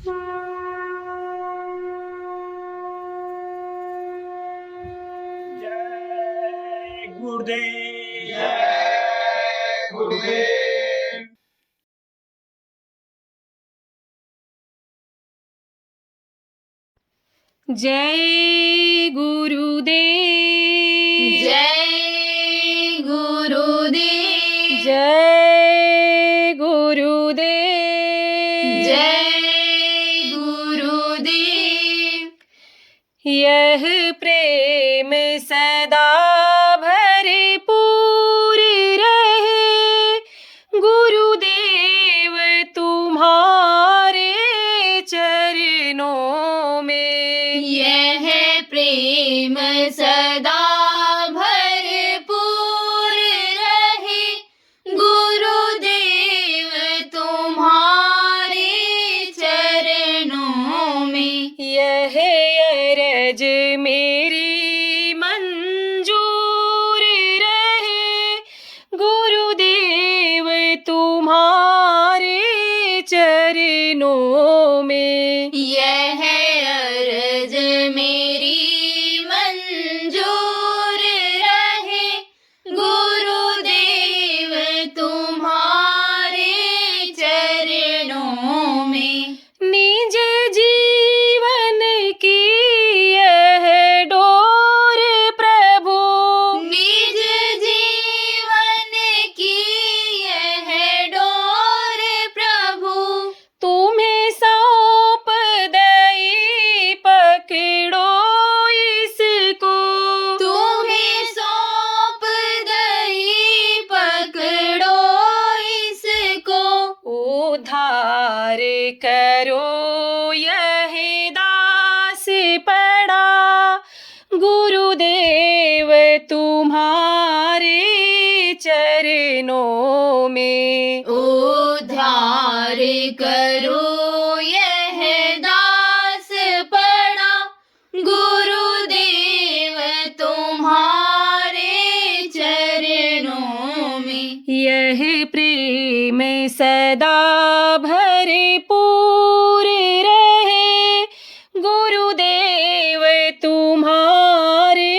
जय गुरुदेव। जय गुरुदेव। जय गुरुदेव। जय गुरुदेव। जय गुरुदेव। जय गुरुदेव। यह प्रेम सदा भरपूर रहे, गुरुदेव तुम्हारे चरणों में। यह प्रेम सदा भरपूर रहे, गुरुदेव तुम्हारे चरणों में। यह अरज मेरी मंजूर रहे, गुरुदेव तुम्हारे चरणों में। यह अर्ज मेरी मंजूर रहे, गुरुदेव तुम्हारे चरणों में। निज जीवन की यह डोर प्रभु, निज जीवन की यह डोर प्रभु, तुम्हें सौंप दई पकड़ो इसको। तुम्हें सौंप दई पकड़ो इसको। उद्धार करो यह दास पड़ा, गुरुदेव तुम्हारे चरणों में। उद्धार करो यह दास पड़ा, गुरुदेव तुम्हारे चरणों में। यह प्रेम सदा भरपूर रहे, गुरुदेव तुम्हारे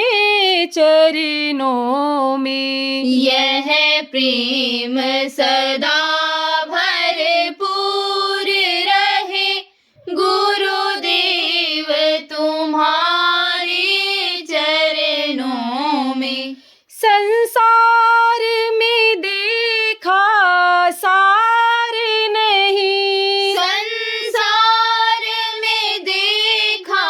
चरणों में। यह प्रेम सदा भरपूर रहे, गुरुदेव तुम्हारे चरणों में। संसार में देखा सार नहीं, संसार में देखा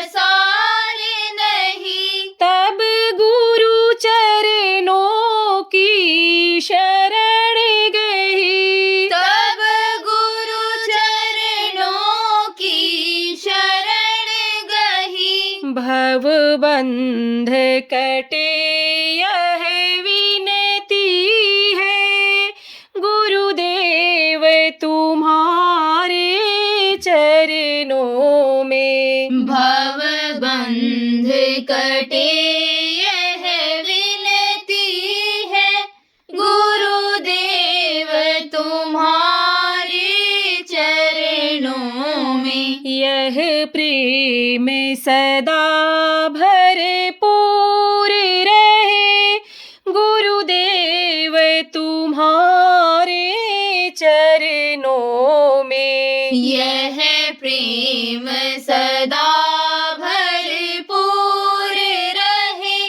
सार नहीं, तब गुरु चरणों की शरण गई। तब गुरु चरणों की शरण गही। भव बंध कटे यह विनती है, गुरुदेव तुम्हारे चरणों में। भव बंध कटे यह विनती है, गुरुदेव तुम्हारे चरणों में। यह प्रेम सदा भरपूर रहे, गुरुदेव तुम्हारे चरणों में। यह प्रेम सदा भरपूर रहे,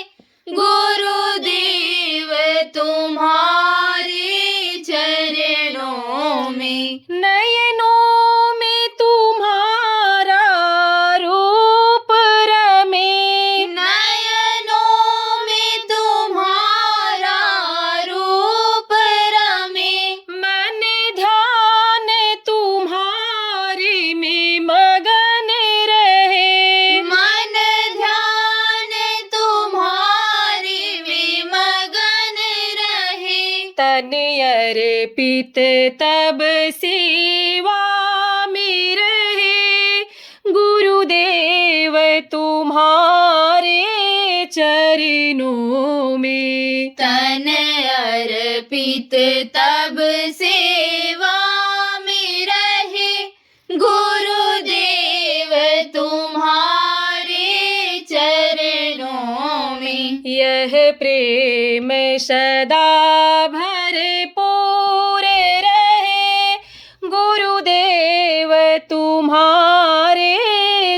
गुरुदेव तुम्हारे चरणों में। नयनों में तुम्हारा रूप रमे, नयनों में तुम्हारा रूप रमे, मन ध्यान तुम्हारे में मगन रहे। मन ध्यान तुम्हारे में मगन रहे। तन अर्पित तब सेवा में रहे, गुरुदेव तुम्हारे चरणों में। तन अर्पित तब सेवा में रहे, गुरु यह प्रेम सदा भरपूर रहे, गुरुदेव तुम्हारे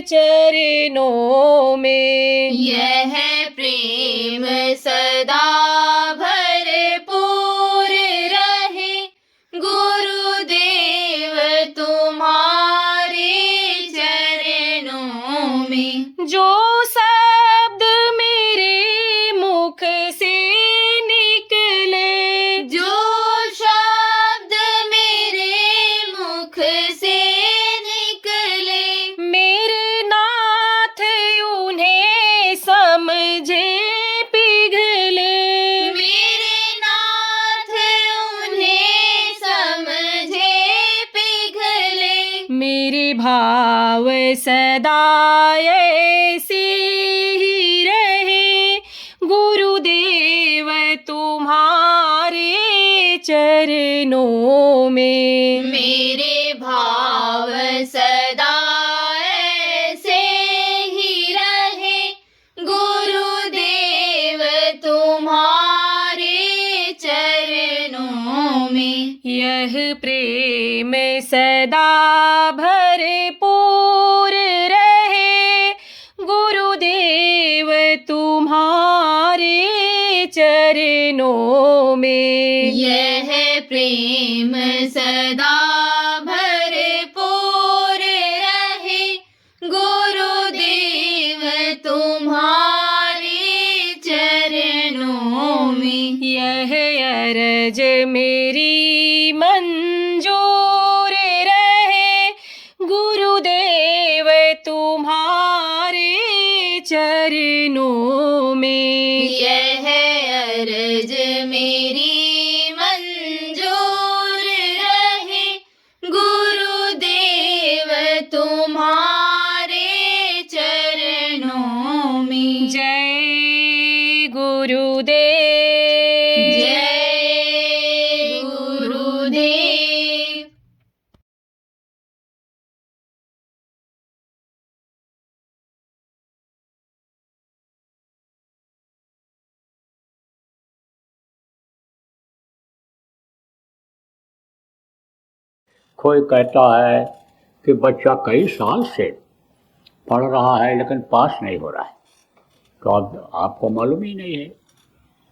चरणों में। यह प्रेम सदा भरपूर रहे, गुरुदेव तुम्हारे चरणों में। जो शब्द मेरे मुख से निकले, जो शब्द मेरे मुख से निकले, मेरे नाथ उन्हें समझे पिघले। मेरे नाथ उन्हें समझे पिघले। मेरे भाव सदा ऐसे ही रहे, गुरुदेव तुम्हारे चरणों में। मेरे भाव सदा ऐसे ही रहे, गुरुदेव तुम्हारे चरणों में। यह प्रेम सदा भरपूर रहे, गुरुदेव तुम्हारे चरणों में। यह प्रेम सदा भरपूर रहे, गुरुदेव तुम्हारे चरणों में। यह अरज मेरी मंजूर रहे, गुरुदेव तुम्हारे चरणों में। यह अर्ज मेरी मंजूर रहे, गुरुदेव तुम्हारे चरणों में। जय गुरुदेव। जय गुरुदेव। कोई कहता है कि बच्चा कई साल से पढ़ रहा है लेकिन पास नहीं हो रहा है, तो अब आपको मालूम ही नहीं है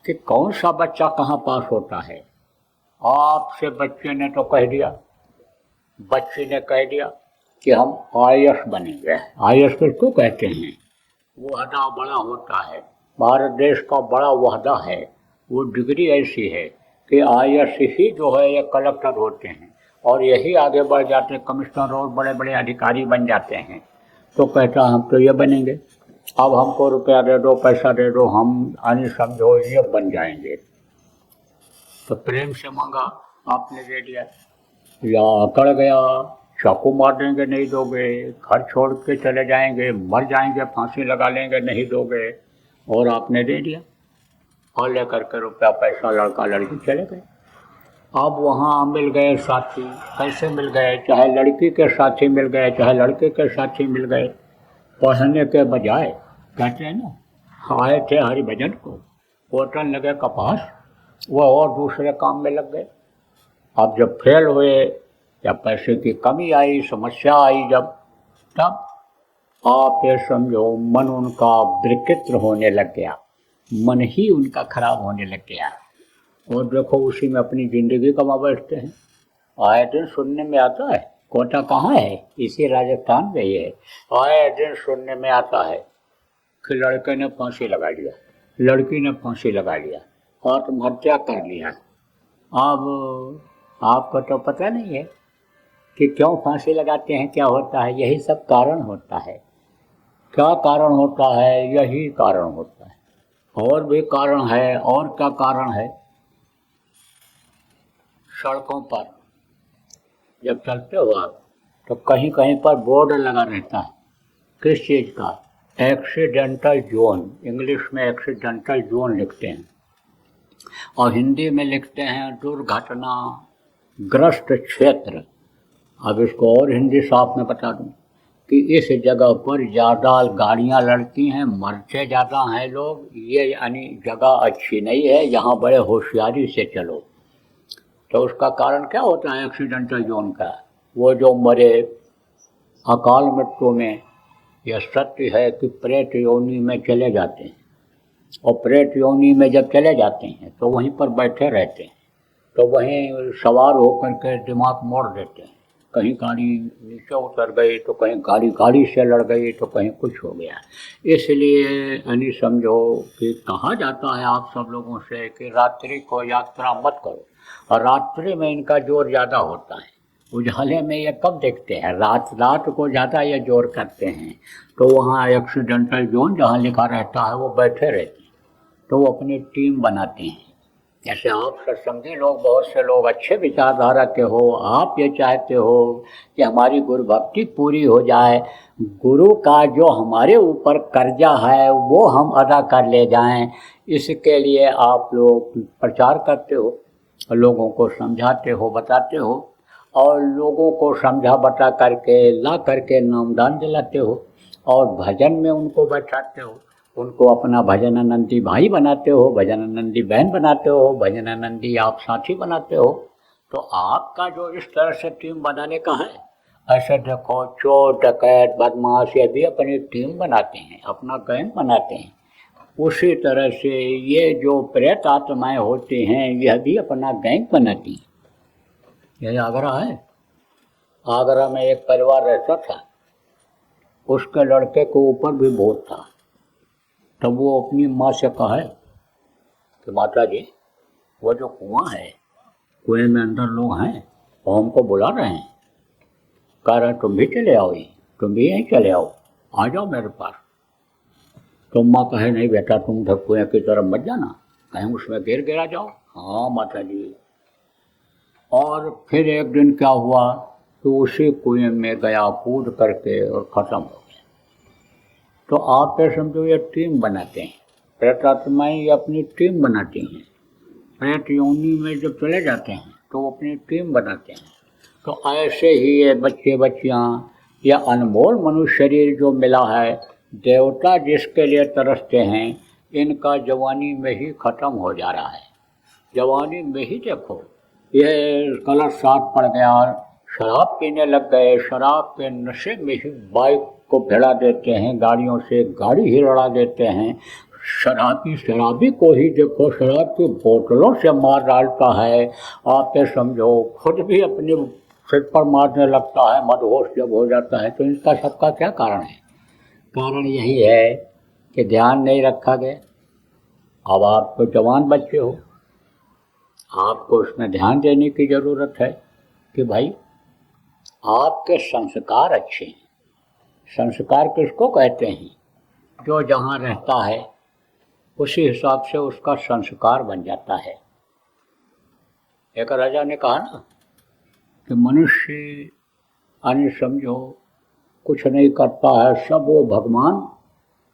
कि कौन सा बच्चा कहाँ पास होता है। आपसे बच्चे ने तो कह दिया, बच्ची ने कह दिया कि हम IAS बनेंगे। IAS किसको कहते हैं? वहदा बड़ा होता है, भारत देश का बड़ा वहदा है। वो डिग्री ऐसी है कि IAS ही जो है ये कलेक्टर होते हैं और यही आगे बढ़ जाते हैं, कमिश्नर और बड़े बड़े अधिकारी बन जाते हैं। तो कहता हम तो ये बनेंगे, अब हमको रुपया दे दो, पैसा दे दो, हम आने समझो ये बन जाएंगे। तो प्रेम से मांगा, आपने दे दिया, या अकड़ गया, चाकू मार देंगे नहीं दोगे, घर छोड़ के चले जाएंगे, मर जाएंगे, फांसी लगा लेंगे नहीं दोगे, और आपने दे दिया और लेकर के रुपया पैसा लड़का लड़की चले गए। अब वहाँ मिल गए साथी, कैसे मिल गए? चाहे लड़की के साथी मिल गए, चाहे लड़के के साथी मिल गए। पढ़ने के बजाय कहते हैं ना, आए थे हरिभजन को, होटल लगे कपास, वह और दूसरे काम में लग गए। अब जब फेल हुए या पैसे की कमी आई, समस्या आई जब, तब आप ये समझो मन उनका विकृत होने लग गया, मन ही उनका खराब होने लग गया। और देखो उसी में अपनी ज़िंदगी कमा बैठते हैं। आए दिन सुनने में आता है, कोटा कहाँ है? इसी राजस्थान में ही है। आए दिन सुनने में आता है कि लड़के ने फांसी लगा लिया, लड़की ने फांसी लगा लिया, आत्महत्या कर लिया। अब आपको तो पता नहीं है कि क्यों फांसी लगाते हैं, क्या होता है। यही सब कारण होता है। क्या कारण होता है? यही कारण होता है। और भी कारण है। और क्या कारण है? सड़कों पर जब चलते हो आप तो कहीं कहीं पर बोर्ड लगा रहता है, किस चीज़ का? एक्सीडेंटल जोन, इंग्लिश में एक्सीडेंटल जोन लिखते हैं और हिंदी में लिखते हैं दुर्घटना ग्रस्त क्षेत्र। अब इसको और हिंदी साफ में बता दूं, कि इस जगह पर ज़्यादा गाड़ियाँ लड़ती हैं, मरते ज़्यादा हैं लोग, ये यानी जगह अच्छी नहीं है, यहाँ बड़े होशियारी से चलो। तो उसका कारण क्या होता है एक्सीडेंटल जोन का? वो जो मरे अकाल मृत्यु में, यह सत्य है कि प्रेत योनि में चले जाते हैं, और प्रेत योनि में जब चले जाते हैं तो वहीं पर बैठे रहते हैं, तो वहीं सवार होकर के दिमाग मोड़ देते हैं। कहीं गाड़ी नीचे उतर गई तो कहीं गाड़ी से लड़ गई तो कहीं कुछ हो गया। इसलिए यानी समझो कि कहा जाता है आप सब लोगों से कि रात्रि को यात्रा मत करो, और रात्रि में इनका जोर ज़्यादा होता है। उजाले में ये कब देखते हैं? रात को ज़्यादा ये जोर करते हैं। तो वहाँ एक्सीडेंटल जोन जहाँ लिखा रहता है वो बैठे रहते हैं, तो वो अपनी टीम बनाते हैं। जैसे आप सत्संगी लोग, बहुत से लोग अच्छे विचारधारा के हो, आप ये चाहते हो कि हमारी गुरु भक्ति पूरी हो जाए, गुरु का जो हमारे ऊपर कर्जा है वो हम अदा कर ले जाएं, इसके लिए आप लोग प्रचार करते हो, लोगों को समझाते हो, बताते हो, और लोगों को समझा बता करके ला करके नामदान दिलाते हो, और भजन में उनको बैठाते हो, उनको अपना भजनानंदी भाई बनाते हो, भजनानंदी बहन बनाते हो, भजनानंदी आप साथी बनाते हो। तो आपका जो इस तरह से टीम बनाने का है, ऐसे देखो चोर डकैत बदमाश ये भी अपनी टीम बनाते हैं, अपना गैंग बनाते हैं। उसी तरह से ये जो प्रेत आत्माएं होती हैं यह भी अपना गैंग बनाती हैं। यह आगरा है, आगरा में एक परिवार रहता था, उसके लड़के के ऊपर भी भूत था। तब वो अपनी माँ से कहा कि माता जी, वो जो कुआं है, कुएं में अंदर लोग हैं, वो हमको बुला रहे हैं, कह रहे हैं तुम भी चले आओ, तुम भी यहीं चले आओ, आ जाओ मेरे पास। तो माँ कहे नहीं बेटा, तुम उधर कुएं की तरफ मत जाना, कहीं उसमें गिरा जाओ। हाँ माता जी। और फिर एक दिन क्या हुआ तो उसी कुएं में गया कूद करके और ख़त्म हो गया। तो आप ये समझो ये टीम बनाते हैं, प्रेत आत्माएं ये अपनी टीम बनाती हैं। प्रेत योनि में जब चले जाते हैं तो वो अपनी टीम बनाते हैं। तो ऐसे ही ये बच्चे बच्चियाँ या अनमोल मनुष्य शरीर जो मिला है, देवता जिसके लिए तरसते हैं, इनका जवानी में ही ख़त्म हो जा रहा है। जवानी में ही देखो ये कलर साथ पड़ गया, शराब पीने लग गए, शराब के नशे में ही बाइक को भिड़ा देते हैं, गाड़ियों से गाड़ी ही लड़ा देते हैं। शराबी को ही देखो शराब की बोतलों से मार डालता है। आप ये समझो खुद भी अपने सिर पर मारने लगता है मदहोश जब हो जाता है। तो इनका सबका क्या कारण है? कारण यही है कि ध्यान नहीं रखा गया। अब आप तो जवान बच्चे हो, आपको उसमें ध्यान देने की ज़रूरत है कि भाई आपके संस्कार अच्छे हैं। संस्कार किसको कहते हैं? जो जहाँ रहता है उसी हिसाब से उसका संस्कार बन जाता है। एक राजा ने कहा ना कि मनुष्य यानी समझो कुछ नहीं करता है, सब वो भगवान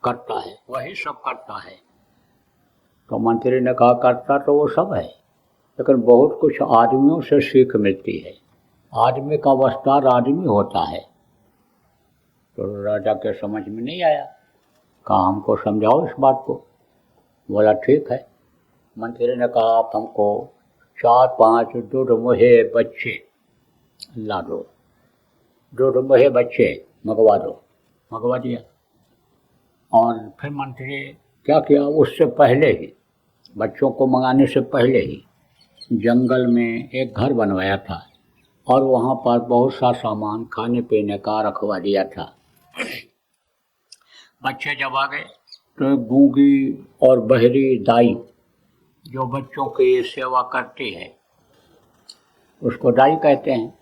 करता है, वही सब करता है। तो मंत्री ने कहा करता तो वो सब है, लेकिन बहुत कुछ आदमियों से सीख मिलती है। आदमी का वस्तार आदमी होता है। तो राजा के समझ में नहीं आया, कहा हमको समझाओ इस बात को। बोला ठीक है। मंत्री ने कहा आप हमको 4-5 दुर्मुहे बच्चे ला दो, दुर्मुहे बच्चे मंगवा दो। मंगवा दिया। और फिर मंत्री क्या किया, उससे पहले ही, बच्चों को मंगाने से पहले ही जंगल में एक घर बनवाया था, और वहाँ पर बहुत सा सामान खाने पीने का रखवा दिया था। बच्चे जब आ गए तो गूंगी और बहरी दाई जो बच्चों की सेवा करती है, उसको दाई कहते हैं,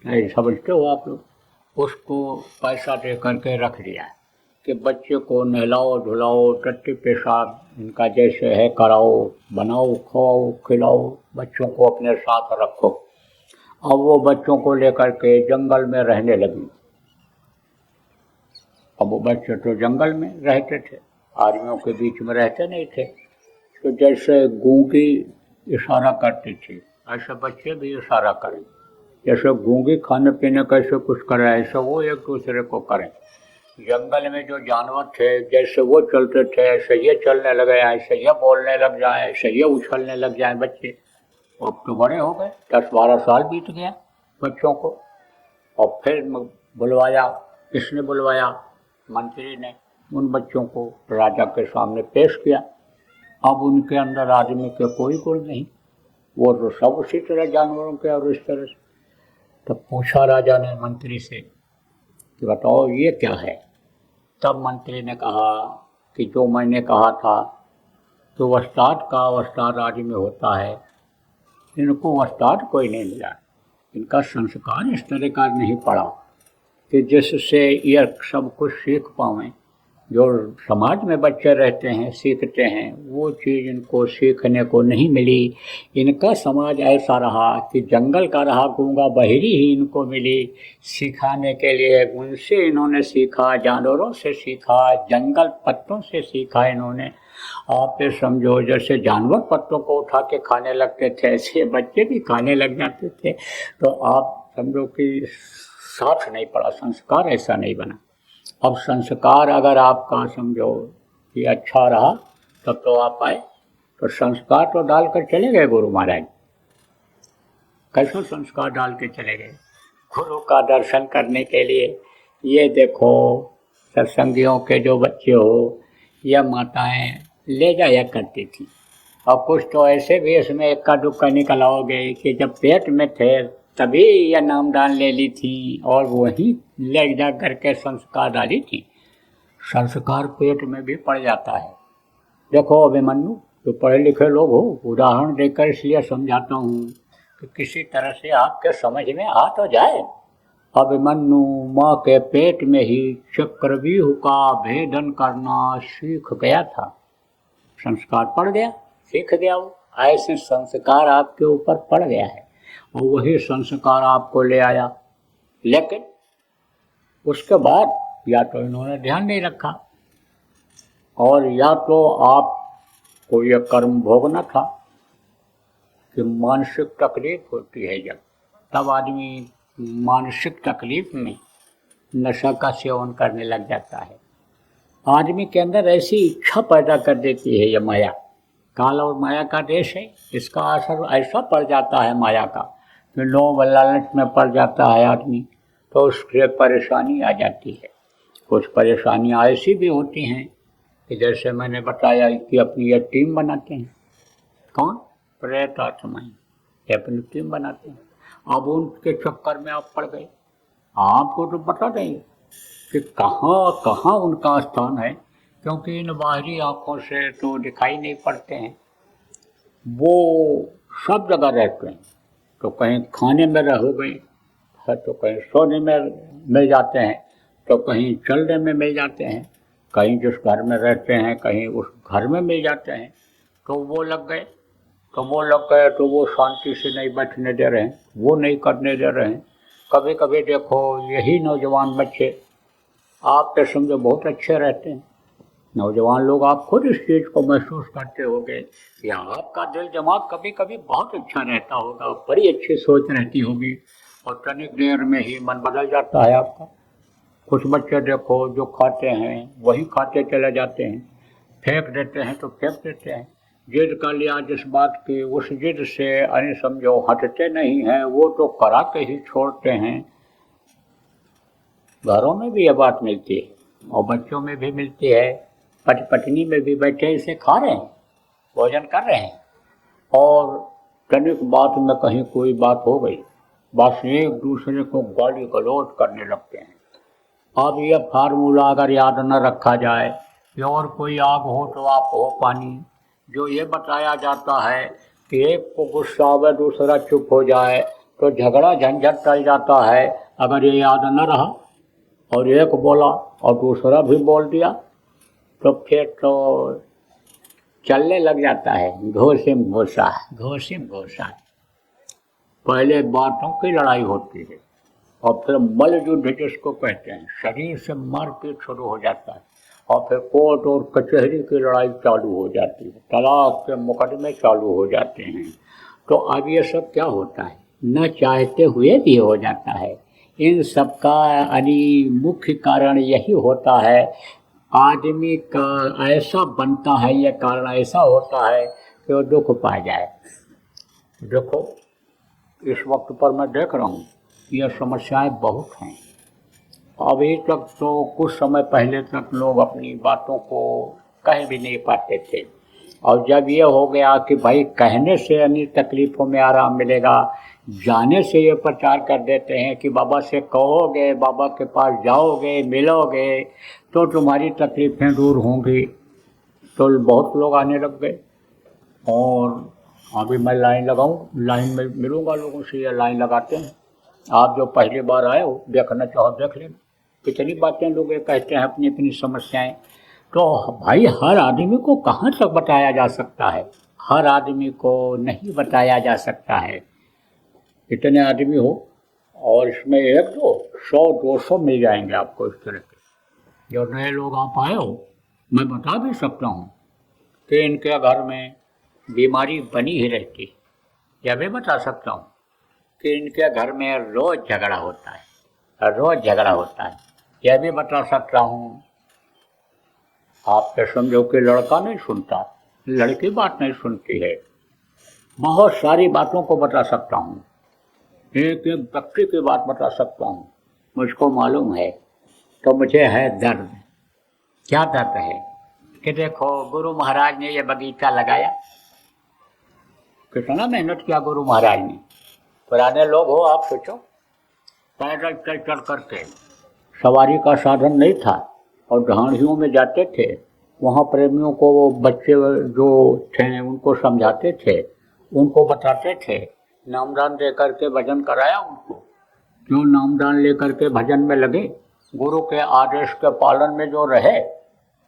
नहीं समझते हो आप लोग? उसको पैसा दे करके रख दिया कि बच्चे को नहलाओ धुलाओ, टट्टी पेशाब इनका जैसे है कराओ, बनाओ, खाओ, खिलाओ, बच्चों को अपने साथ रखो। अब वो बच्चों को लेकर के जंगल में रहने लगी। अब वो बच्चे तो जंगल में रहते थे, आदमियों के बीच में रहते नहीं थे। तो जैसे गूंगी इशारा करती थी, ऐसे बच्चे भी इशारा करें। जैसे गूंगी खाने पीने कैसे कुछ करे ऐसे वो एक दूसरे को करें। जंगल में जो जानवर थे जैसे वो चलते थे ऐसे ये चलने लगे, ऐसे ये बोलने लग जाए, ऐसे ये उछलने लग जाए बच्चे। अब तो बड़े हो गए, 10-12 साल बीत गया बच्चों को। और फिर बुलवाया, किसने बुलवाया? मंत्री ने उन बच्चों को राजा के सामने पेश किया। अब उनके अंदर आदमी के कोई गुण नहीं, वो तो सब उसी तरह जानवरों के और इस तरह से। तो पूछा राजा ने मंत्री से कि बताओ ये क्या है? तब मंत्री ने कहा कि जो मैंने कहा था तो वस्ताद का वस्ताद आदमी होता है, इनको वस्ताद कोई नहीं मिला, इनका संस्कार इस तरह का नहीं पड़ा कि जिससे ये सब कुछ सीख पाएँ। जो समाज में बच्चे रहते हैं सीखते हैं वो चीज़ इनको सीखने को नहीं मिली। इनका समाज ऐसा रहा कि जंगल का रहा, गूंगा बहिरी ही इनको मिली सिखाने के लिए। उनसे इन्होंने सीखा, जानवरों से सीखा, जंगल पत्तों से सीखा इन्होंने। आप ये समझो जैसे जानवर पत्तों को उठा के खाने लगते थे ऐसे बच्चे भी खाने लग जाते थे। तो आप समझो कि साथ नहीं पड़ा, संस्कार ऐसा नहीं बना। अब संस्कार अगर आपका समझो कि अच्छा रहा तब तो आप आए, तो संस्कार तो डाल कर चले गए गुरु महाराज। कैसे संस्कार डाल के चले गए? गुरु का दर्शन करने के लिए। ये देखो सत्संगियों के जो बच्चे हो या माताएं ले जाया करती थी। और कुछ तो ऐसे भी इसमें इक्का दुक्का निकल आओगे कि जब पेट में थे तभी यह नामदान ले ली थी और वहीं ले जा करके संस्कार डाली थी। संस्कार पेट में भी पड़ जाता है। देखो अभिमन्यु, जो पढ़े लिखे लोग हो, उदाहरण देकर इसलिए समझाता हूँ कि किसी तरह से आपके समझ में आ तो जाए। अभिमन्यु माँ के पेट में ही चक्रव्यूह का भेदन करना सीख गया था। संस्कार पड़ गया, सीख गया। वो ऐसे संस्कार आपके ऊपर पड़ गया है और वही संस्कार आपको ले आया। लेकिन उसके बाद या तो इन्होंने ध्यान नहीं रखा और या तो आपको यह कर्म भोगना था कि मानसिक तकलीफ होती है जब, तब आदमी मानसिक तकलीफ में नशा का सेवन करने लग जाता है। आदमी के अंदर ऐसी इच्छा पैदा कर देती है यह माया। काल और माया का देश है, इसका असर ऐसा पड़ जाता है माया का कि लोभ लालच में पड़ जाता है आदमी, तो उससे परेशानी आ जाती है। कुछ परेशानियाँ ऐसी भी होती हैं कि जैसे मैंने बताया कि अपनी एक टीम बनाते हैं। कौन? प्रेत आत्माएं अपनी टीम बनाते हैं। अब उनके चक्कर में आप पड़ गए। आपको तो पता नहीं कि कहाँ कहाँ उनका स्थान है, क्योंकि इन बाहरी आँखों से तो दिखाई नहीं पड़ते हैं। वो सब जगह रहते हैं, तो कहीं खाने में रह गए है, तो कहीं सोने में मिल जाते हैं, तो कहीं चलने में मिल जाते हैं, कहीं जिस घर में रहते हैं कहीं उस घर में मिल जाते हैं। तो वो लग गए तो वो शांति से नहीं बैठने दे रहे हैं, वो नहीं करने दे रहे हैं। कभी कभी देखो यही नौजवान बच्चे आप पे समझो बहुत अच्छे रहते हैं। नौजवान लोग आप खुद इस चीज़ को महसूस करते होंगे कि आपका दिल दिमाग कभी कभी बहुत अच्छा रहता होगा, बड़ी अच्छी सोच रहती होगी और तनिक देर में ही मन बदल जाता है आपका। कुछ बच्चे देखो जो खाते हैं वही खाते चले जाते हैं, फेंक देते हैं तो फेंक देते हैं। जिद कर लिया जिस बात की, उस जिद से अरे समझो हटते नहीं हैं, वो तो करा के ही छोड़ते हैं। घरों में भी यह बात मिलती है और बच्चों में भी मिलती है। पति पत्नी में भी बैठे इसे खा रहे हैं, भोजन कर रहे हैं और तनिक बात में कहीं कोई बात हो गई, बस एक दूसरे को गाली गलौज करने लगते हैं। अब यह फार्मूला अगर याद न रखा जाए कि और कोई आग हो तो आप हो पानी, जो ये बताया जाता है कि एक को गुस्सा आवे दूसरा चुप हो जाए तो झगड़ा झंझट टल जाता है। अगर ये याद न रहा और एक बोला और दूसरा भी बोल दिया तो फिर तो चलने लग जाता है घोषिम घोषा। पहले बातों की लड़ाई होती है और फिर मल युद्ध जिसको कहते हैं, शरीर से मारपीट शुरू हो जाता है और फिर कोर्ट और कचहरी की लड़ाई चालू हो जाती है, तलाक के मुकदमे चालू हो जाते हैं। तो अब ये सब क्या होता है? न चाहते हुए भी हो जाता है। इन सब का मुख्य कारण यही होता है, आदमी का ऐसा बनता है, यह कारण ऐसा होता है कि वो दुख पा जाए। देखो इस वक्त पर मैं देख रहा हूँ यह समस्याएं बहुत हैं। अभी तक तो कुछ समय पहले तक लोग अपनी बातों को कह भी नहीं पाते थे, और जब ये हो गया कि भाई कहने से अनेक तकलीफ़ों में आराम मिलेगा, जाने से ये प्रचार कर देते हैं कि बाबा से कहोगे, बाबा के पास जाओगे, मिलोगे तो तुम्हारी तकलीफ़ें दूर होंगी, तो बहुत लोग आने लग गए। और अभी मैं लाइन लगाऊं, लाइन में मिलूंगा लोगों से, ये लाइन लगाते हैं। आप जो पहली बार आए हो, देखना चाहो देख लेना, कितनी बातें लोग ये कहते हैं अपनी अपनी समस्याएं। तो भाई हर आदमी को कहाँ तक बताया जा सकता है, हर आदमी को नहीं बताया जा सकता है। इतने आदमी हो और इसमें एक तो 100-200 मिल जाएंगे आपको इस तरह के। जो नए लोग आप आए हो, मैं बता भी सकता हूँ कि इनके घर में बीमारी बनी ही रहती। यह भी बता सकता हूँ कि इनके घर में रोज़ झगड़ा होता है, रोज़ झगड़ा होता है। यह भी बता सकता हूँ, आप तो समझो कि लड़का नहीं सुनता, लड़की बात नहीं सुनती है। बहुत सारी बातों को बता सकता हूँ, एक एक व्यक्ति की बात बता सकता हूँ। मुझको मालूम है तो मुझे है दर्द। क्या दर्द है कि देखो गुरु महाराज ने ये बगीचा लगाया, कितना मेहनत किया गुरु महाराज ने। पुराने लोग हो आप सोचो, पैदल चल चल करके, सवारी का साधन नहीं था और ढांढियों में जाते थे। वहाँ प्रेमियों को वो बच्चे जो थे उनको समझाते थे, उनको बताते थे, नामदान दे करके भजन कराया उनको। जो नामदान ले करके भजन में लगे, गुरु के आदेश के पालन में जो रहे,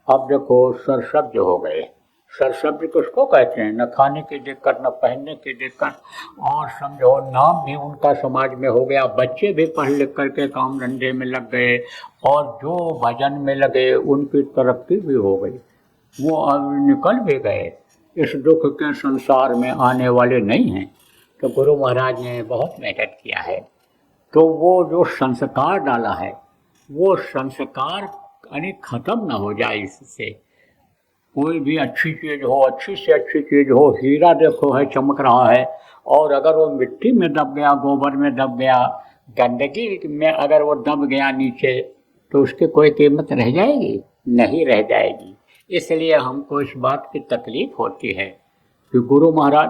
अब देखो सरसब्ज हो गए। सरसब्ज किसको कहते हैं? न खाने की दिक्कत, न पहनने की दिक्कत, और समझो नाम भी उनका समाज में हो गया। बच्चे भी पढ़ लिख करके काम धंधे में लग गए और जो भजन में लगे उनकी तरक्की भी हो गई, वो अब निकल भी गए, इस दुख के संसार में आने वाले नहीं हैं। तो गुरु महाराज ने बहुत मेहनत किया है, तो वो जो संस्कार डाला है वो संस्कार खत्म ना हो जाए। इससे कोई भी अच्छी चीज़ हो, अच्छी से अच्छी चीज़ हो, हीरा देखो है चमक रहा है, और अगर वो मिट्टी में दब गया, गोबर में दब गया, गंदगी में अगर वो दब गया नीचे, तो उसकी कोई कीमत रह जाएगी? नहीं रह जाएगी। इसलिए हमको इस बात की तकलीफ होती है कि गुरु महाराज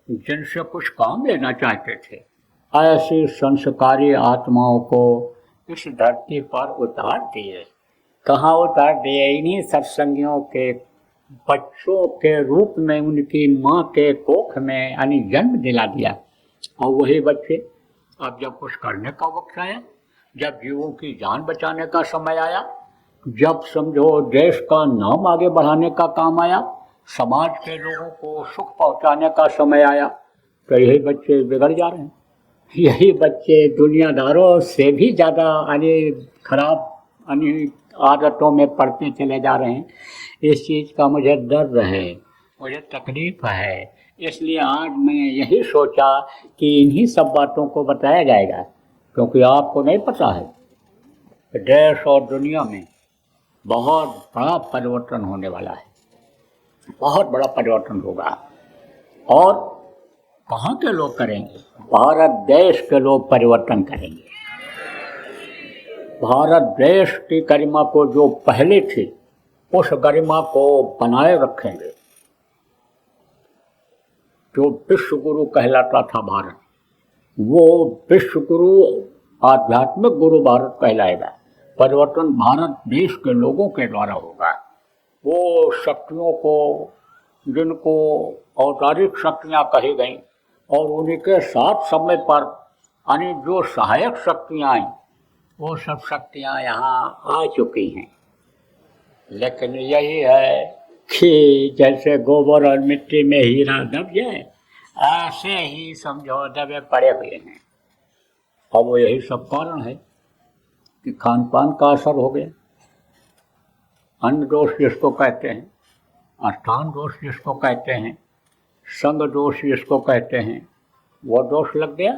जिनसे कुछ काम लेना चाहते थे, ऐसी संस्कारी आत्माओं को इस धरती पर उतार दिए। कहाँ उतार दिए? इन्हीं सत्संगियों के बच्चों के रूप में उनकी माँ के कोख में जन्म दिला दिया। और वही बच्चे अब जब कुछ करने का वक्त आया, जब जीवों की जान बचाने का समय आया, जब समझो देश का नाम आगे बढ़ाने का काम आया, समाज के लोगों को सुख पहुंचाने का समय आया, तो यही बच्चे बिगड़ जा रहे हैं। यही बच्चे दुनियादारों से भी ज़्यादा खराब आदतों में पड़ते चले जा रहे हैं। इस चीज़ का मुझे दर्द है, मुझे तकलीफ है। इसलिए आज मैं यही सोचा कि इन्हीं सब बातों को बताया जाएगा, क्योंकि आपको नहीं पता है देश और दुनिया में बहुत बड़ा परिवर्तन होने वाला है, बहुत बड़ा परिवर्तन होगा। और कहाँ के लोग करेंगे? भारत देश के लोग परिवर्तन करेंगे। भारत देश की गरिमा को जो पहले थी, उस गरिमा को बनाए रखेंगे। जो विश्व गुरु कहलाता था भारत, वो विश्व गुरु, आध्यात्मिक गुरु भारत कहलाएगा। परिवर्तन भारत देश के लोगों के द्वारा होगा। वो शक्तियों को, जिनको औदारिक शक्तियाँ कही गई, और उन्हीं के साथ समय पर जो सहायक शक्तियाँ आई, वो सब शक्तियाँ यहाँ आ चुकी हैं। लेकिन यही है कि जैसे गोबर और मिट्टी में हीरा दब जाए, ऐसे ही समझो दबे पड़े हुए हैं। और वो यही सब कारण है कि खान पान का असर हो गया, अन्न दोष जिसको कहते हैं, स्थान दोष जिसको कहते हैं, संग दोष जिसको कहते हैं, वो दोष लग गया।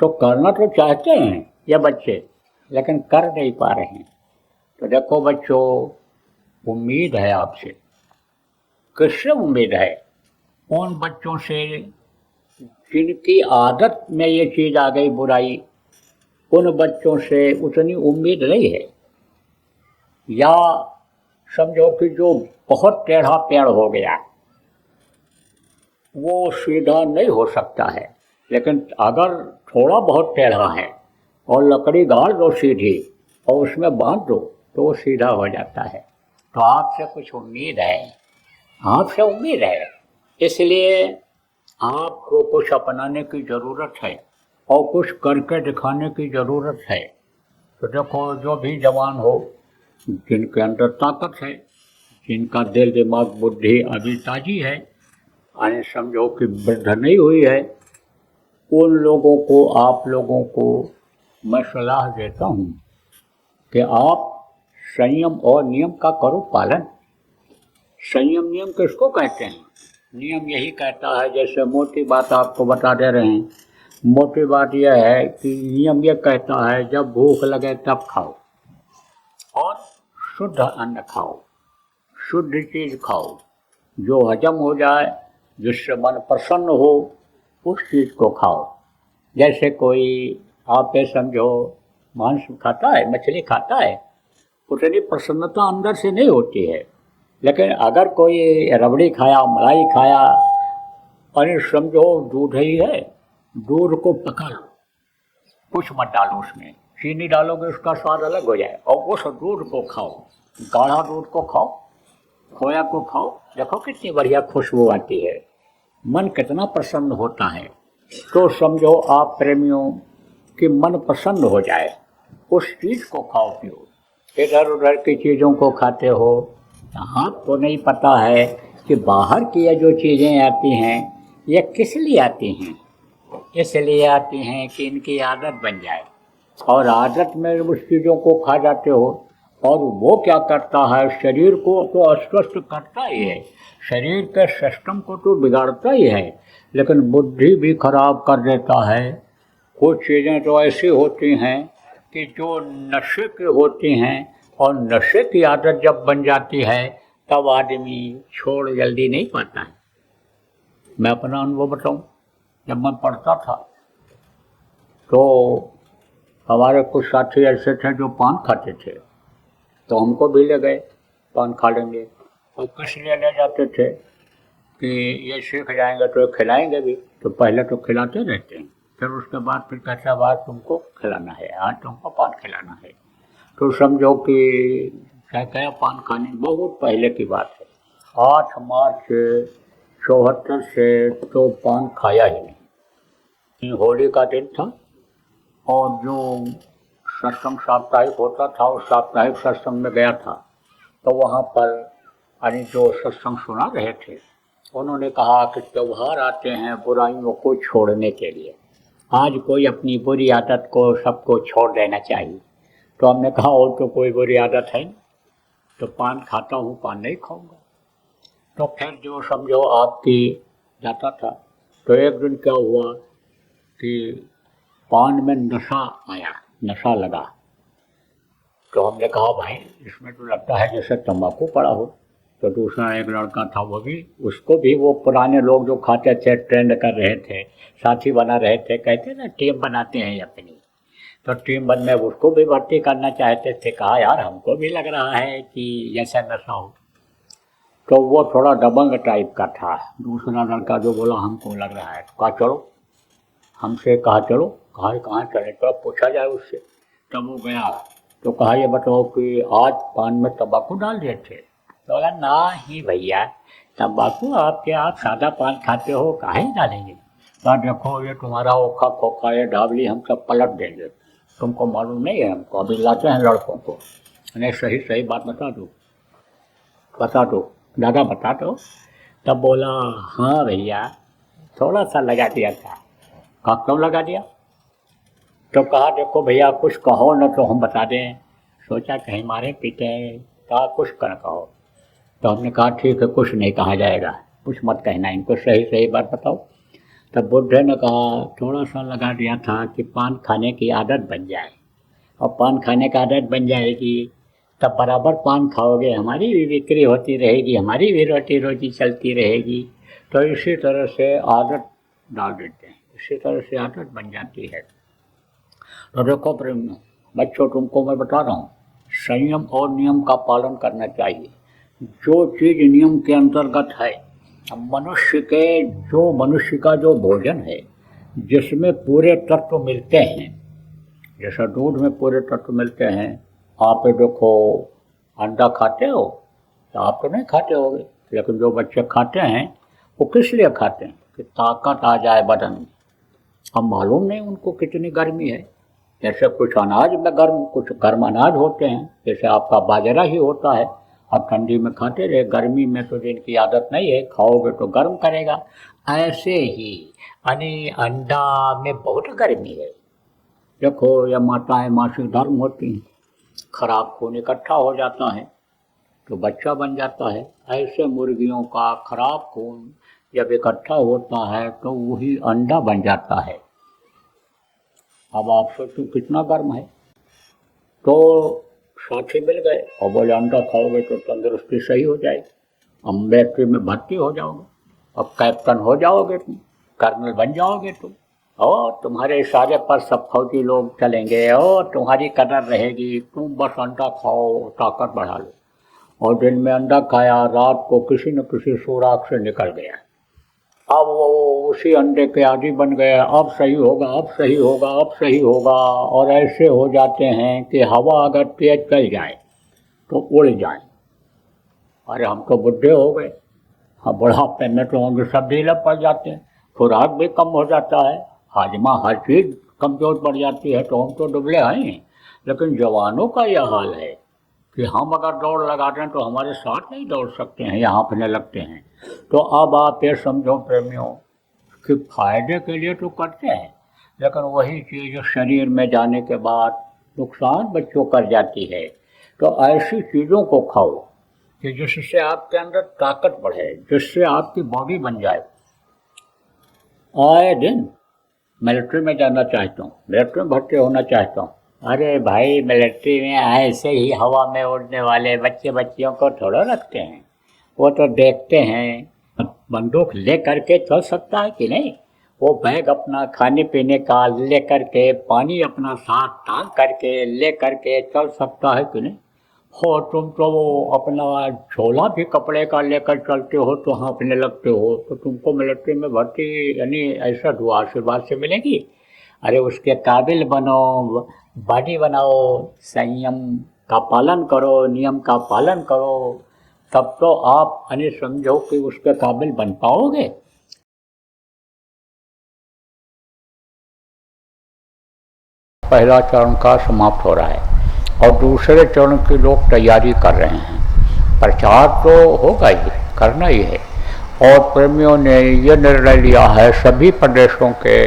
तो करना तो चाहते हैं ये बच्चे, लेकिन कर नहीं पा रहे हैं। तो देखो बच्चों, उम्मीद है आपसे। किससे उम्मीद है? उन बच्चों से जिनकी आदत में ये चीज़ आ गई बुराई, उन बच्चों से उतनी उम्मीद नहीं है। या समझो कि जो बहुत टेढ़ा पेड़ हो गया, वो सीधा नहीं हो सकता है, लेकिन अगर थोड़ा बहुत टेढ़ा है और लकड़ी गाड़ दो सीधी और उसमें बांध दो तो वो सीधा हो जाता है। तो आपसे कुछ उम्मीद है, आपसे उम्मीद है, इसलिए आपको कुछ अपनाने की ज़रूरत है और कुछ करके दिखाने की ज़रूरत है। तो देखो, जो भी जवान हो, जिनके अंदर ताकत है, जिनका दिल दिमाग बुद्धि अभी ताजी है, यानी समझो कि वृद्ध नहीं हुई है, उन लोगों को, आप लोगों को मैं सलाह देता हूँ कि आप संयम और नियम का करो पालन। संयम नियम किसको कहते हैं? नियम यही कहता है, जैसे मोटी बात आपको बता दे रहे हैं, मोटी बात यह है कि नियम यह कहता है जब भूख लगे तब खाओ और शुद्ध अन्न खाओ, शुद्ध चीज़ खाओ, जो हजम हो जाए, जिससे मन प्रसन्न हो, उस चीज़ को खाओ। जैसे कोई आप ये समझो मांस खाता है, मछली खाता है, उतनी प्रसन्नता अंदर से नहीं होती है। लेकिन अगर कोई रबड़ी खाया, मलाई खाया, और समझो दूध ही है, दूध को पका लो, कुछ मत डालो उसमें, चीनी डालोगे उसका स्वाद अलग हो जाए, और उस दूध को खाओ, गाढ़ा दूध को खाओ, खोया को खाओ, देखो कितनी बढ़िया खुशबू आती है, मन कितना प्रसन्न होता है। तो समझो आप प्रेमियों कि मन प्रसन्न हो जाए, उस चीज़ को खाओ पियो। इधर उधर की चीज़ों को खाते हो, आपको नहीं पता है कि बाहर की ये जो चीज़ें आती हैं ये किस लिए आती हैं। इसलिए आती हैं कि इनकी आदत बन जाए, और आदत में उस चीज़ों को खा जाते हो, और वो क्या करता है, शरीर को तो अस्वस्थ करता ही है, शरीर के सिस्टम को तो बिगाड़ता ही है, लेकिन बुद्धि भी खराब कर देता है। कुछ चीज़ें तो ऐसी होती हैं कि जो नशे की होती हैं, और नशे की आदत जब बन जाती है तब आदमी छोड़ जल्दी नहीं पाता है। मैं अपना अनुभव बताऊं, जब मैं पढ़ता था तो हमारे कुछ साथी ऐसे थे जो पान खाते थे, तो हमको भी ले गए पान खा लेंगे, और किस लिए ले जाते थे कि ये सीख जाएंगे तो खिलाएंगे भी, तो पहले तो खिलाते रहते हैं, फिर उसके बाद फिर कहते हैं आज तुमको खिलाना है, आज तुमको पान खिलाना है। तो समझो कि क्या क्या पान खाने, बहुत पहले की बात है, 8 मार्च 74 से तो पान खाया ही नहीं। होली का दिन था, और जो सत्संग साप्ताहिक होता था, उस साप्ताहिक सत्संग में गया था, तो वहाँ पर यानी जो सत्संग सुना रहे थे, उन्होंने कहा कि त्यौहार आते हैं बुराइयों को छोड़ने के लिए, आज कोई अपनी बुरी आदत को सबको छोड़ देना चाहिए। तो हमने कहा और तो कोई बुरी आदत है नहीं, तो पान खाता हूँ, पान नहीं खाऊंगा। तो फिर जो समझो आपकी जाता था, तो एक दिन क्या हुआ कि पान में नशा आया, नशा लगा। तो हमने कहा भाई इसमें तो लगता है जैसे तंबाकू पड़ा हो। तो दूसरा एक लड़का था, वो भी, उसको भी वो पुराने लोग जो खाते थे ट्रेंड कर रहे थे, साथी बना रहे थे, कहते ना टीम बनाते हैं अपनी, तो टीम बन में उसको भी भर्ती करना चाहते थे। कहा यार हमको भी लग रहा है कि ऐसा नशा हो। तो वो थोड़ा दबंग टाइप का था, दूसरा लड़का जो बोला हमको लग रहा है, तो कहा चलो, हमसे कहा चलो, कहाँ चले, तो पूछा जाए उससे। तब वो गया, तो कहा ये बताओ कि आज पान में तंबाकू डाल दिए थे। तो बोला ना ही भैया, तंबाकू आपके, आप सादा पान खाते हो, काहे डालेंगे। तो देखो ये तुम्हारा ओखा खोखा, ये ढाबली हम सब पलट देंगे, तुमको मालूम नहीं है, हमको अभी लाते हैं लड़कों को, उन्हें सही सही बात बता दो दादा बता दो। तब बोला हाँ भैया थोड़ा सा लगा दिया था। कहा क्यों लगा दिया। तो कहा देखो भैया कुछ कहो न तो हम बता दें, सोचा कहीं मारे पीटे, कहा कुछ कर कहो। तो हमने कहा ठीक है कुछ नहीं कहा जाएगा, कुछ मत कहना, इनको सही सही बात बताओ। तब बुढ़े ने कहा, थोड़ा सा लगा दिया था कि पान खाने की आदत बन जाए, और पान खाने की आदत बन जाएगी तब बराबर पान खाओगे, हमारी भी बिक्री होती रहेगी, हमारी भी रोटी रोजी चलती रहेगी। तो इसी तरह से आदत डाल देते हैं, इसी तरह से आदत बन जाती है। तो देखो प्रेम बच्चों, तुमको मैं बता रहा हूँ, संयम और नियम का पालन करना चाहिए। जो चीज़ नियम के अंतर्गत है, मनुष्य का जो भोजन है जिसमें पूरे तत्व मिलते हैं, जैसा दूध में पूरे तत्व मिलते हैं। आप देखो अंडा खाते हो तो आप तो नहीं खाते होगे, लेकिन जो बच्चे खाते हैं वो किस लिए खाते हैं? कि ताकत आ जाए बदन में। अब मालूम नहीं उनको कितनी गर्मी है। जैसे कुछ अनाज में कुछ गर्म अनाज होते हैं, जैसे आपका बाजरा ही होता है, आप ठंडी में खाते रहे, गर्मी में तो जिनकी आदत नहीं है खाओगे तो गर्म करेगा। ऐसे ही यानी अंडा में बहुत गर्मी है। देखो ये माताएं मासिक धर्म होती हैं, खराब खून इकट्ठा हो जाता है तो बच्चा बन जाता है। ऐसे मुर्गियों का खराब खून जब इकट्ठा होता है तो वही अंडा बन जाता है। अब आप सोचो कितना गर्म है। तो साथी मिल गए और बोले अंडा खाओगे तो तंदुरुस्ती सही हो जाएगी, अब मिलिट्री में भर्ती हो जाओगे, अब कैप्टन हो जाओगे, तुम कर्नल बन जाओगे तुम, और तुम्हारे इशारे पर सब फौजी लोग चलेंगे और तुम्हारी कदर रहेगी। तुम बस अंडा खाओ, ताकत बढ़ा लो। और दिन में अंडा खाया, रात को किसी न किसी सुराख से निकल गया। अब वो उसी अंडे के आदी बन गए, अब सही होगा, अब सही होगा, अब सही होगा। और ऐसे हो जाते हैं कि हवा अगर तेज चल जाए तो उड़ जाए। अरे हम तो बुढ़े हो गए, हाँ बुढ़ापे में तो होंगे सब ढीले पड़ जाते हैं, खुराक भी कम हो जाता है, हाजमा हर चीज़ कमज़ोर पड़ जाती है, तो हम तो दुबले हैं। लेकिन जवानों का यह हाल है कि हम अगर दौड़ लगा दें तो हमारे साथ नहीं दौड़ सकते हैं, यहाँ अपने लगते हैं। तो अब आप ये समझो प्रेमियों कि फायदे के लिए तो करते हैं, लेकिन वही चीज़ शरीर में जाने के बाद नुकसान बच्चों कर जाती है। तो ऐसी चीज़ों को खाओ कि जिससे आपके अंदर ताकत बढ़े, जिससे आपकी बॉडी बन जाए। आए दिन मिलिट्री में जाना चाहता हूँ, मिलिट्री में भर्ती होना चाहता हूँ। अरे भाई मिलिट्री में ऐसे ही हवा में उड़ने वाले बच्चियों को थोड़ा रखते हैं, वो तो देखते हैं बंदूक ले करके चल सकता है कि नहीं, वो बैग अपना खाने पीने का ले करके, पानी अपना साथ टांग करके ले करके चल सकता है कि नहीं। हो तुम तो वो अपना झोला भी कपड़े का लेकर चलते हो तो हाँफने लगते हो, तो तुमको मिलिट्री में भर्ती यानी ऐसा दुआ आशीर्वाद से मिलेगी। अरे उसके काबिल बनो, बॉडी बनाओ, संयम का पालन करो, नियम का पालन करो, तब तो आप यानी समझो कि उसके काबिल बन पाओगे। पहला चरण का समाप्त हो रहा है और दूसरे चरण की लोग तैयारी कर रहे हैं। प्रचार तो होगा ही, करना ही है। और प्रेमियों ने ये निर्णय लिया है सभी प्रदेशों के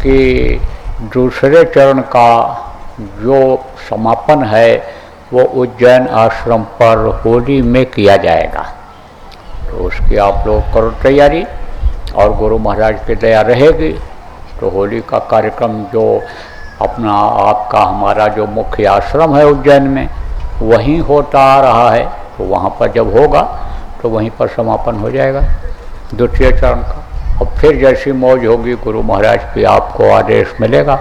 कि दूसरे चरण का जो समापन है वो उज्जैन आश्रम पर होली में किया जाएगा। तो उसकी आप लोग करो तैयारी, और गुरु महाराज की दया रहेगी तो होली का कार्यक्रम जो अपना आपका हमारा जो मुख्य आश्रम है उज्जैन में वहीं होता आ रहा है, तो वहाँ पर जब होगा तो वहीं पर समापन हो जाएगा द्वितीय चरण का। और फिर जैसी मौज होगी गुरु महाराज की आपको आदेश मिलेगा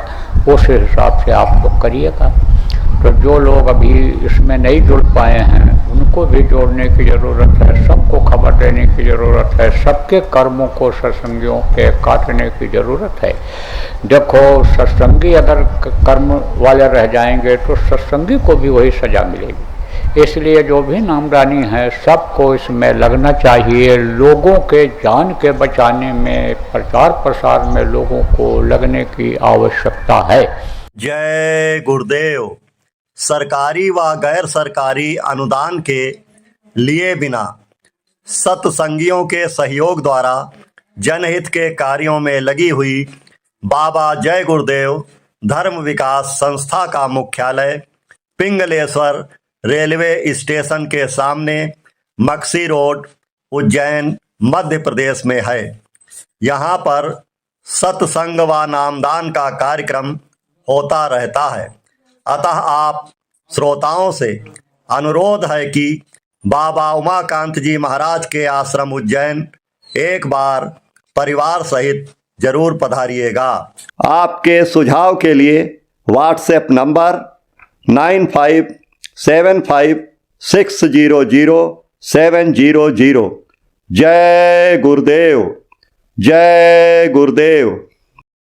उस हिसाब से आप लोग करिएगा। तो जो लोग अभी इसमें नहीं जुड़ पाए हैं उनको भी जोड़ने की ज़रूरत है, सबको खबर देने की ज़रूरत है, सबके कर्मों को सत्संगियों के काटने की ज़रूरत है। देखो सत्संगी अगर कर्म वाले रह जाएंगे तो सत्संगी को भी वही सज़ा मिलेगी। इसलिए जो भी नामदानी है सबको इसमें लगना चाहिए, लोगों के जान के बचाने में, प्रचार प्रसार में लोगों को लगने की आवश्यकता है। जय गुरुदेव। सरकारी व गैर सरकारी अनुदान के लिए बिना सत्संगियों के सहयोग द्वारा जनहित के कार्यों में लगी हुई बाबा जय गुरुदेव धर्म विकास संस्था का मुख्यालय पिंगलेश्वर रेलवे स्टेशन के सामने मक्सी रोड उज्जैन मध्य प्रदेश में है। यहाँ पर सत्संग व नामदान का कार्यक्रम होता रहता है। अतः आप श्रोताओं से अनुरोध है कि बाबा उमाकांत जी महाराज के आश्रम उज्जैन एक बार परिवार सहित जरूर पधारिएगा। आपके सुझाव के लिए व्हाट्सएप नंबर 9575600700। जय गुरुदेव, जय गुरुदेव।